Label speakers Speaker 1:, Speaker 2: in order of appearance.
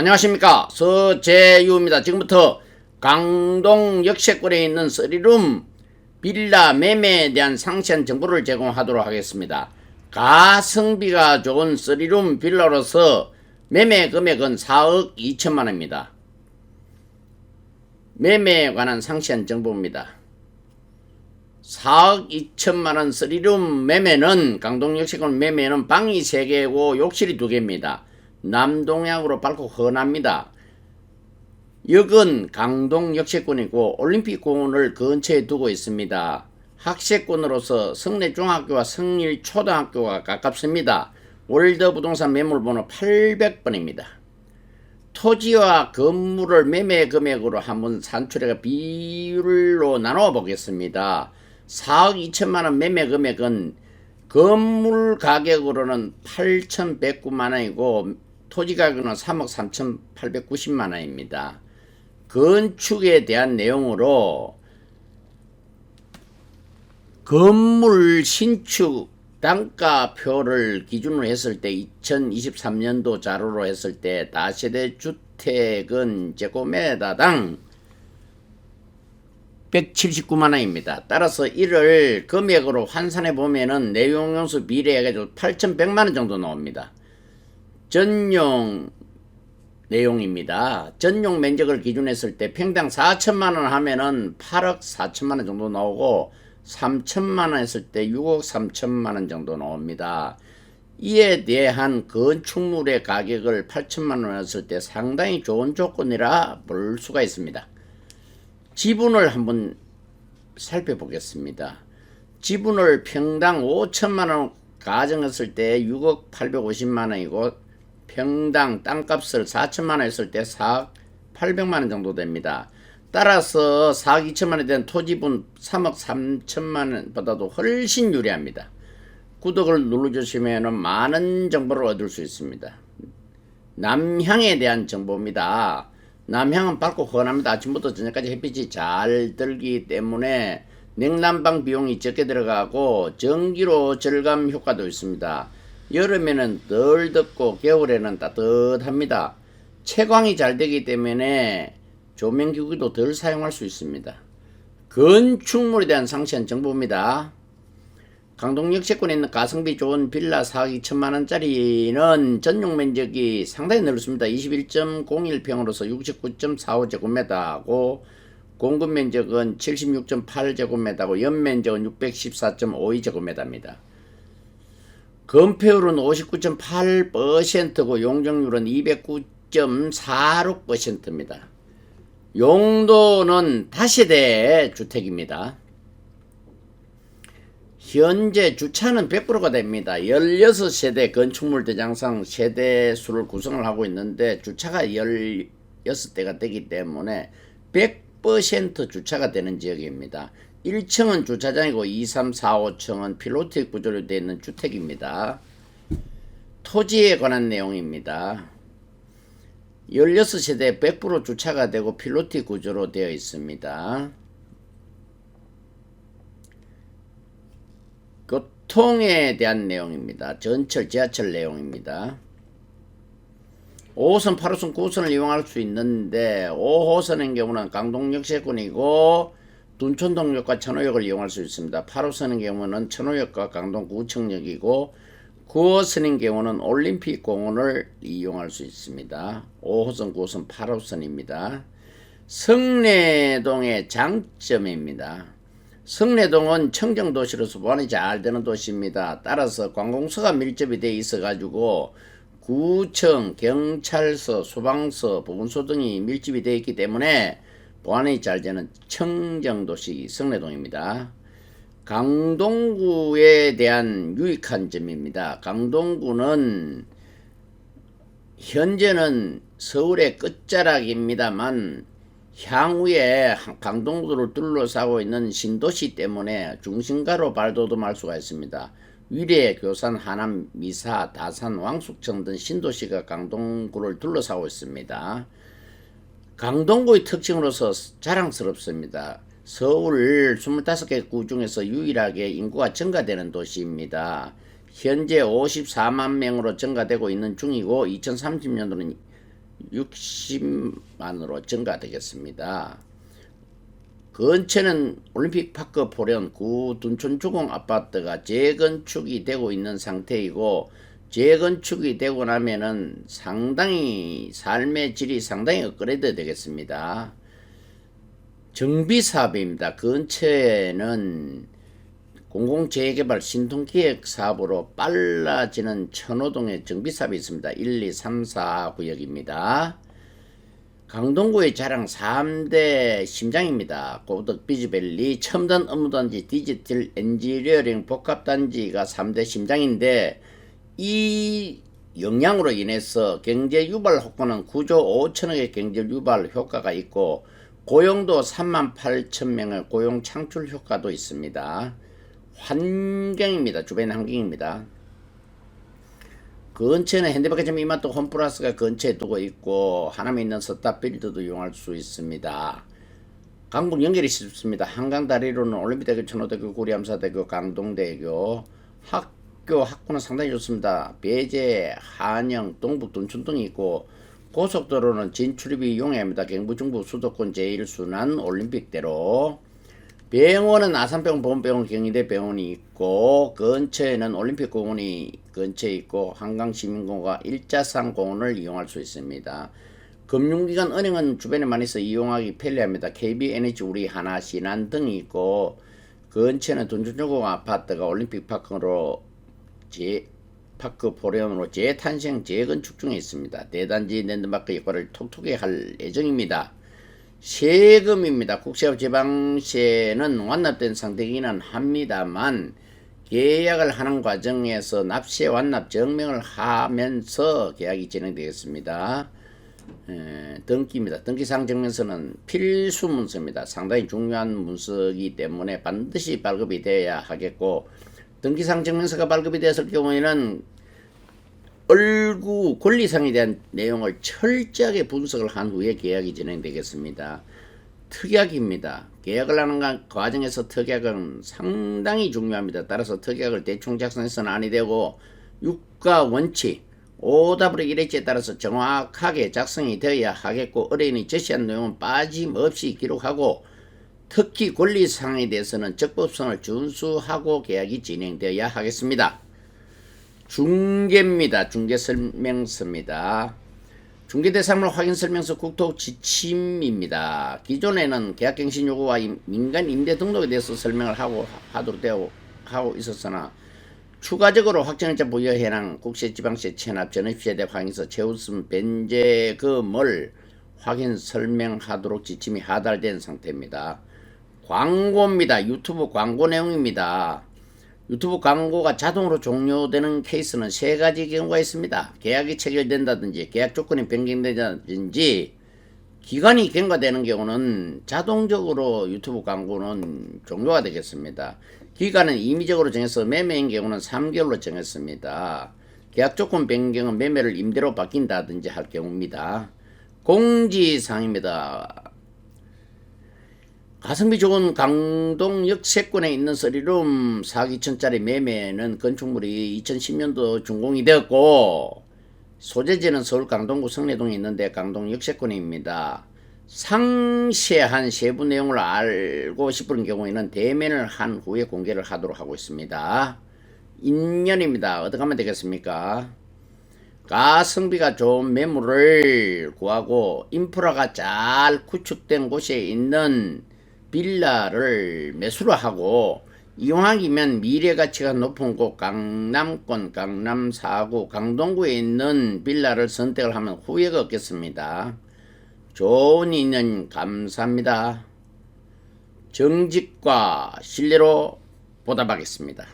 Speaker 1: 안녕하십니까, 서재유입니다. 지금부터 강동 역세권에 있는 3룸 빌라 매매에 대한 상세한 정보를 제공하도록 하겠습니다. 가성비가 좋은 3룸 빌라로서 매매 금액은 4억 2천만원입니다. 매매에 관한 상세한 정보입니다. 4억 2천만원 3룸 매매는, 강동 역세권 매매는 방이 3개고 욕실이 2개입니다. 남동향으로 밝고 훤합니다. 역은 강동 역세권이고 올림픽공원을 근처에 두고 있습니다. 학세권으로서 성내중학교와 성일초등학교가 가깝습니다. 월드부동산 매물번호 800번입니다. 토지와 건물을 매매 금액으로 한번 산출해가 비율로 나눠 보겠습니다. 4억 2천만원 매매 금액은 건물 가격으로는 8,109만원이고 토지 가격은 3억 3,890만원입니다. 건축에 대한 내용으로 건물 신축 단가표를 기준으로 했을 때 2023년도 자료로 했을 때 다세대 주택은 제곱미터당 179만원입니다. 따라서 이를 금액으로 환산해 보면은 내용용수 비례해가지고 8,100만원 정도 나옵니다. 전용 내용입니다. 전용 면적을 기준했을 때 평당 4천만원 하면은 8억 4천만원 정도 나오고 3천만원 했을 때 6억 3천만원 정도 나옵니다. 이에 대한 건축물의 가격을 8천만원 했을 때 상당히 좋은 조건이라 볼 수가 있습니다. 지분을 한번 살펴보겠습니다. 지분을 평당 5천만원 가정했을 때 6억 850만원이고 평당 땅값을 4천만원 했을 때 4억 800만원 정도 됩니다. 따라서 4억 2천만원에 대한 토지분 3억 3천만원보다도 훨씬 유리합니다. 구독을 눌러주시면 많은 정보를 얻을 수 있습니다. 남향에 대한 정보입니다. 남향은 밝고 훤합니다. 아침부터 저녁까지 햇빛이 잘 들기 때문에 냉난방 비용이 적게 들어가고 전기료 절감 효과도 있습니다. 여름에는 덜 덥고 겨울에는 따뜻합니다. 채광이 잘 되기 때문에 조명기구도 덜 사용할 수 있습니다. 건축물에 대한 상세한 정보입니다. 강동 역세권에 있는 가성비 좋은 빌라 4억 2천만원짜리는 전용 면적이 상당히 넓습니다. 21.01평으로서 69.45제곱미터고 공급 면적은 76.8제곱미터고 연면적은 614.52제곱미터입니다. 건폐율은 59.8%고 용적률은 209.46%입니다. 용도는 다세대 주택입니다. 현재 주차는 100%가 됩니다. 16세대 건축물 대장상 세대수를 구성을 하고 있는데 주차가 16대가 되기 때문에 100% 주차가 되는 지역입니다. 1층은 주차장이고 2, 3, 4, 5층은 필로티 구조로 되어 있는 주택입니다. 토지에 관한 내용입니다. 16세대 100% 주차가 되고 필로티 구조로 되어 있습니다. 교통에 대한 내용입니다. 전철, 지하철 내용입니다. 5호선, 8호선, 9호선을 이용할 수 있는데 5호선인 경우는 강동 역세권이고 둔촌동역과 천호역을 이용할 수 있습니다. 8호선인 경우는 천호역과 강동 구청역이고 9호선인 경우는 올림픽공원을 이용할 수 있습니다. 5호선, 9호선, 8호선입니다. 성내동의 장점입니다. 성내동은 청정도시로서 보안이 잘 되는 도시입니다. 따라서 관공서가 밀접이 되어 있어 가지고 구청, 경찰서, 소방서, 보건소 등이 밀집이 되어 있기 때문에 보안이 잘 되는 청정도시 성내동입니다. 강동구에 대한 유익한 점입니다. 강동구는 현재는 서울의 끝자락입니다만 향후에 강동구를 둘러싸고 있는 신도시 때문에 중심가로 발돋움할 수가 있습니다. 위례, 교산, 하남, 미사, 다산, 왕숙청 등 신도시가 강동구를 둘러싸고 있습니다. 강동구의 특징으로서 자랑스럽습니다. 서울 25개 구 중에서 유일하게 인구가 증가되는 도시입니다. 현재 54만 명으로 증가되고 있는 중이고 2030년도는 60만으로 증가되겠습니다. 근처는 올림픽파크 포련 구 둔촌주공 아파트가 재건축이 되고 있는 상태이고, 재건축이 되고 나면은 상당히 삶의 질이 상당히 업그레이드 되겠습니다. 정비사업입니다. 근처에는 공공재개발 신통기획 사업으로 빨라지는 천호동의 정비사업이 있습니다. 1, 2, 3, 4 구역입니다. 강동구의 자랑 3대 심장입니다. 고덕 비즈밸리, 첨단 업무단지, 디지털 엔지니어링 복합단지가 3대 심장인데, 이 영향으로 인해서 경제 유발 효과는 9조 5천억의 경제 유발 효과가 있고, 고용도 3만 8천 명의 고용 창출 효과도 있습니다. 환경입니다. 주변 환경입니다. 근처에는 현대백화점 이마트 홈플러스가 근처에 두고 있고, 하남에 있는 서탑빌드도 이용할 수 있습니다. 강북 연결이 쉽습니다. 한강다리로는 올림픽대교, 천호대교, 구리암사대교, 강동대교, 학교는 상당히 좋습니다. 배제, 한영, 동북, 둔촌 등이 있고, 고속도로는 진출입이 용이합니다. 경부, 중부, 수도권 제1순환 올림픽대로. 병원은 아산병원, 보건병원, 경희대 병원이 있고, 근처에는 올림픽공원이 근처에 있고, 한강시민공원과 일자산공원을 이용할 수 있습니다. 금융기관, 은행은 주변에 많이 있어 이용하기 편리합니다. KB에너지, 우리, 하나, 신한 등이 있고, 근처에는 둔촌주공 아파트가 올림픽파크로 파크 포련으로 재탄생 재건축 중에 있습니다. 대단지 랜드마크 역할을 톡톡히 할 예정입니다. 세금입니다. 국세와 지방세는 완납된 상태이기는 합니다만, 계약을 하는 과정에서 납세 완납 증명을 하면서 계약이 진행되겠습니다. 등기입니다. 등기사항 증명서는 필수 문서입니다. 상당히 중요한 문서이기 때문에 반드시 발급이 되어야 하겠고, 등기사항 증명서가 발급이 되었을 경우에는 얼구 권리상에 대한 내용을 철저하게 분석을 한 후에 계약이 진행되겠습니다. 특약입니다. 계약을 하는 과정에서 특약은 상당히 중요합니다. 따라서 특약을 대충 작성해서는 아니 되고, 유가 원칙, OW1H에 따라서 정확하게 작성이 되어야 하겠고, 의뢰인이 제시한 내용은 빠짐없이 기록하고, 특히 권리사항에 대해서는 적법성을 준수하고 계약이 진행되어야 하겠습니다. 중개입니다. 중개설명서입니다. 중개대상물 확인설명서 국토지침입니다. 기존에는 계약갱신 요구와 민간 임대 등록에 대해서 설명을 하도록 하고 있었으나, 추가적으로 확정일자 부여 해당 국세, 지방세, 체납, 전입세대 확인서, 최우선 변제금을 확인 설명하도록 지침이 하달된 상태입니다. 광고입니다. 유튜브 광고 내용입니다. 유튜브 광고가 자동으로 종료되는 케이스는 3가지 경우가 있습니다. 계약이 체결된다든지, 계약 조건이 변경된다든지, 기간이 경과되는 경우는 자동적으로 유튜브 광고는 종료가 되겠습니다. 기간은 임의적으로 정해서 매매인 경우는 3개월로 정했습니다. 계약 조건 변경은 매매를 임대로 바뀐다든지 할 경우입니다. 공지사항입니다. 가성비 좋은 강동 역세권에 있는 3룸 4기천짜리 매매는 건축물이 2010년도 준공이 되었고, 소재지는 서울 강동구 성내동에 있는데 강동 역세권입니다. 상세한 세부 내용을 알고 싶은 경우에는 대면을 한 후에 공개를 하도록 하고 있습니다. 인연입니다. 어떻게 하면 되겠습니까? 가성비가 좋은 매물을 구하고 인프라가 잘 구축된 곳에 있는 빌라를 매수를 하고, 이왕이면 미래가치가 높은 곳 강남권, 강남 4구, 강동구에 있는 빌라를 선택을 하면 후회가 없겠습니다. 좋은 인연 감사합니다. 정직과 신뢰로 보답하겠습니다.